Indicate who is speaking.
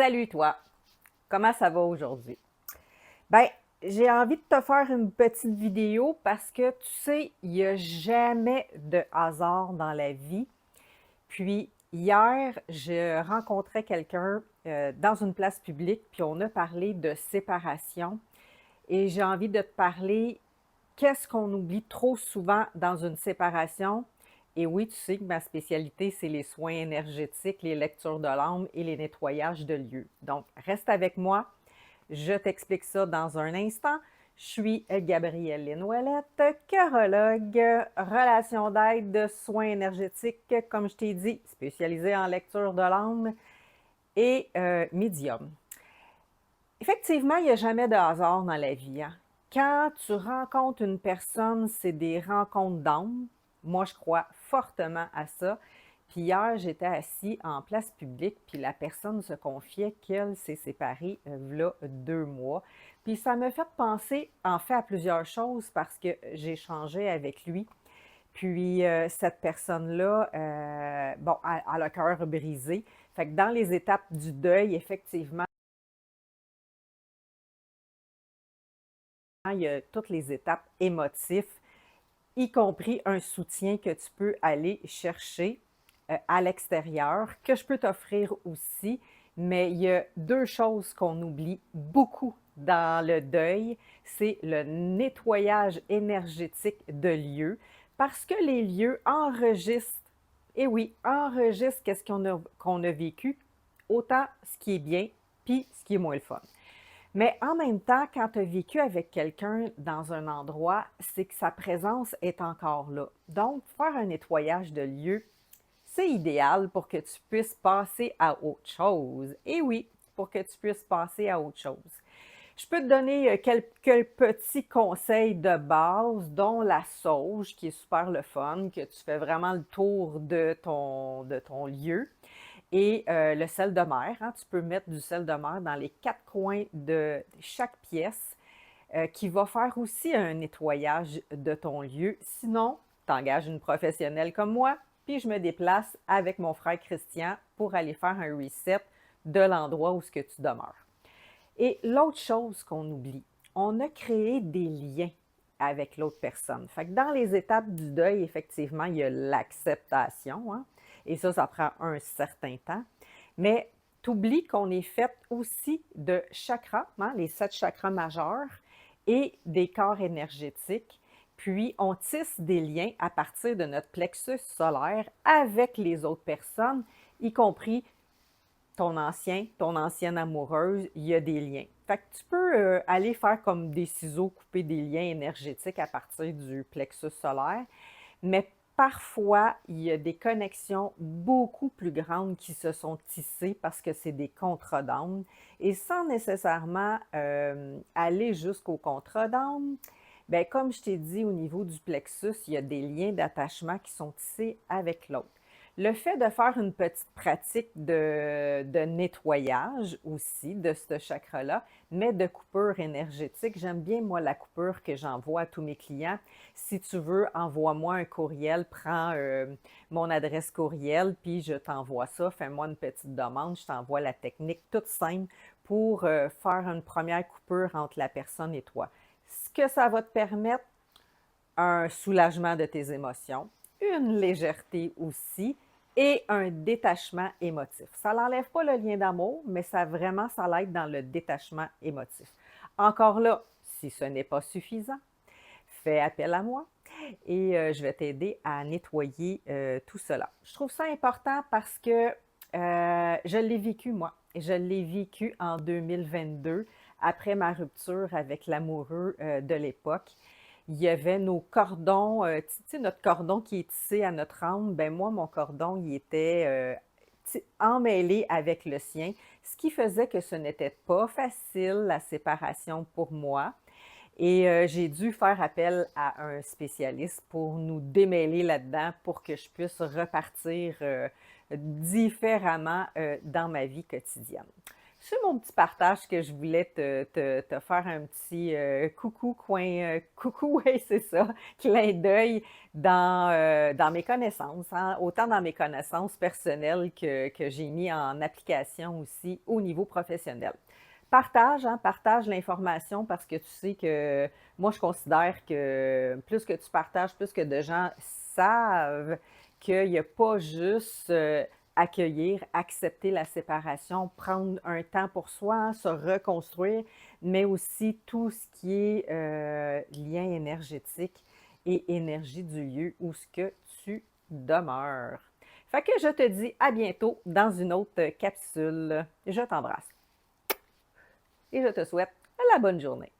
Speaker 1: Salut toi! Comment ça va aujourd'hui? Ben, j'ai envie de te faire une petite vidéo parce que tu sais, il n'y a jamais de hasard dans la vie. Puis hier, je rencontrais quelqu'un dans une place publique, puis on a parlé de séparation. Et j'ai envie de te parler qu'est-ce qu'on oublie trop souvent dans une séparation. Et oui, tu sais que ma spécialité, c'est les soins énergétiques, les lectures de l'âme et les nettoyages de lieux. Donc, reste avec moi. Je t'explique ça dans un instant. Je suis Gabrielle Lénoëllette, chorologue, relation d'aide, soins énergétiques, comme je t'ai dit, spécialisée en lecture de l'âme et médium. Effectivement, il n'y a jamais de hasard dans la vie, hein. Quand tu rencontres une personne, c'est des rencontres d'âme. Moi, je crois fortement à ça. Puis hier, j'étais assis en place publique, puis la personne se confiait qu'elle s'est séparée v'là 2 mois. Puis ça me fait penser, en fait, à plusieurs choses parce que j'ai changé avec lui. Puis cette personne-là, bon, elle a le cœur brisé. Fait que dans les étapes du deuil, effectivement, il y a toutes les étapes émotives, y compris un soutien que tu peux aller chercher à l'extérieur, que je peux t'offrir aussi. Mais il y a deux choses qu'on oublie beaucoup dans le deuil, c'est le nettoyage énergétique de lieux, parce que les lieux enregistrent, et oui, enregistrent qu'est-ce qu'on a vécu, autant ce qui est bien, puis ce qui est moins le fun. Mais en même temps, quand tu as vécu avec quelqu'un dans un endroit, c'est que sa présence est encore là. Donc, faire un nettoyage de lieu, c'est idéal pour que tu puisses passer à autre chose. Et oui, pour que tu puisses passer à autre chose. Je peux te donner quelques petits conseils de base, dont la sauge, qui est super le fun, que tu fais vraiment le tour de ton lieu. Et le sel de mer, hein, tu peux mettre du sel de mer dans les quatre coins de chaque pièce qui va faire aussi un nettoyage de ton lieu. Sinon, tu engages une professionnelle comme moi, puis je me déplace avec mon frère Christian pour aller faire un reset de l'endroit où ce que tu demeures. Et l'autre chose qu'on oublie, on a créé des liens avec l'autre personne. Fait que dans les étapes du deuil, effectivement, il y a l'acceptation, hein, et ça prend un certain temps. Mais tu oublies qu'on est fait aussi de chakras, hein, les 7 chakras majeurs, et des corps énergétiques. Puis, on tisse des liens à partir de notre plexus solaire avec les autres personnes, y compris ton ancienne amoureuse, il y a des liens. Fait que tu peux aller faire comme des ciseaux, couper des liens énergétiques à partir du plexus solaire, mais parfois, il y a des connexions beaucoup plus grandes qui se sont tissées parce que c'est des contrats d'âme. Et sans nécessairement aller jusqu'au contrat d'âme, bien, comme je t'ai dit, au niveau du plexus, il y a des liens d'attachement qui sont tissés avec l'autre. Le fait de faire une petite pratique de nettoyage aussi de ce chakra-là, mais de coupure énergétique, j'aime bien, moi, la coupure que j'envoie à tous mes clients. Si tu veux, envoie-moi un courriel, prends mon adresse courriel, puis je t'envoie ça. Fais-moi une petite demande, je t'envoie la technique toute simple pour faire une première coupure entre la personne et toi. Ce que ça va te permettre, un soulagement de tes émotions, une légèreté aussi et un détachement émotif. Ça n'enlève pas le lien d'amour, mais ça l'aide dans le détachement émotif. Encore là, si ce n'est pas suffisant, fais appel à moi et je vais t'aider à nettoyer tout cela. Je trouve ça important parce que je l'ai vécu, moi. Je l'ai vécu en 2022, après ma rupture avec l'amoureux de l'époque. Il y avait nos cordons, tu sais, notre cordon qui est tissé à notre âme. Ben moi, mon cordon, il était emmêlé avec le sien, ce qui faisait que ce n'était pas facile, la séparation pour moi. Et j'ai dû faire appel à un spécialiste pour nous démêler là-dedans pour que je puisse repartir différemment dans ma vie quotidienne. C'est mon petit partage que je voulais te faire un petit coucou, coucou, oui, c'est ça, clin d'œil dans mes connaissances, hein, autant dans mes connaissances personnelles que j'ai mis en application aussi au niveau professionnel. Partage, hein, partage l'information parce que tu sais que moi, je considère que plus que tu partages, plus que de gens savent qu'il n'y a pas juste accueillir, accepter la séparation, prendre un temps pour soi, hein, se reconstruire, mais aussi tout ce qui est lien énergétique et énergie du lieu où ce que tu demeures. Fait que je te dis à bientôt dans une autre capsule. Je t'embrasse et je te souhaite la bonne journée.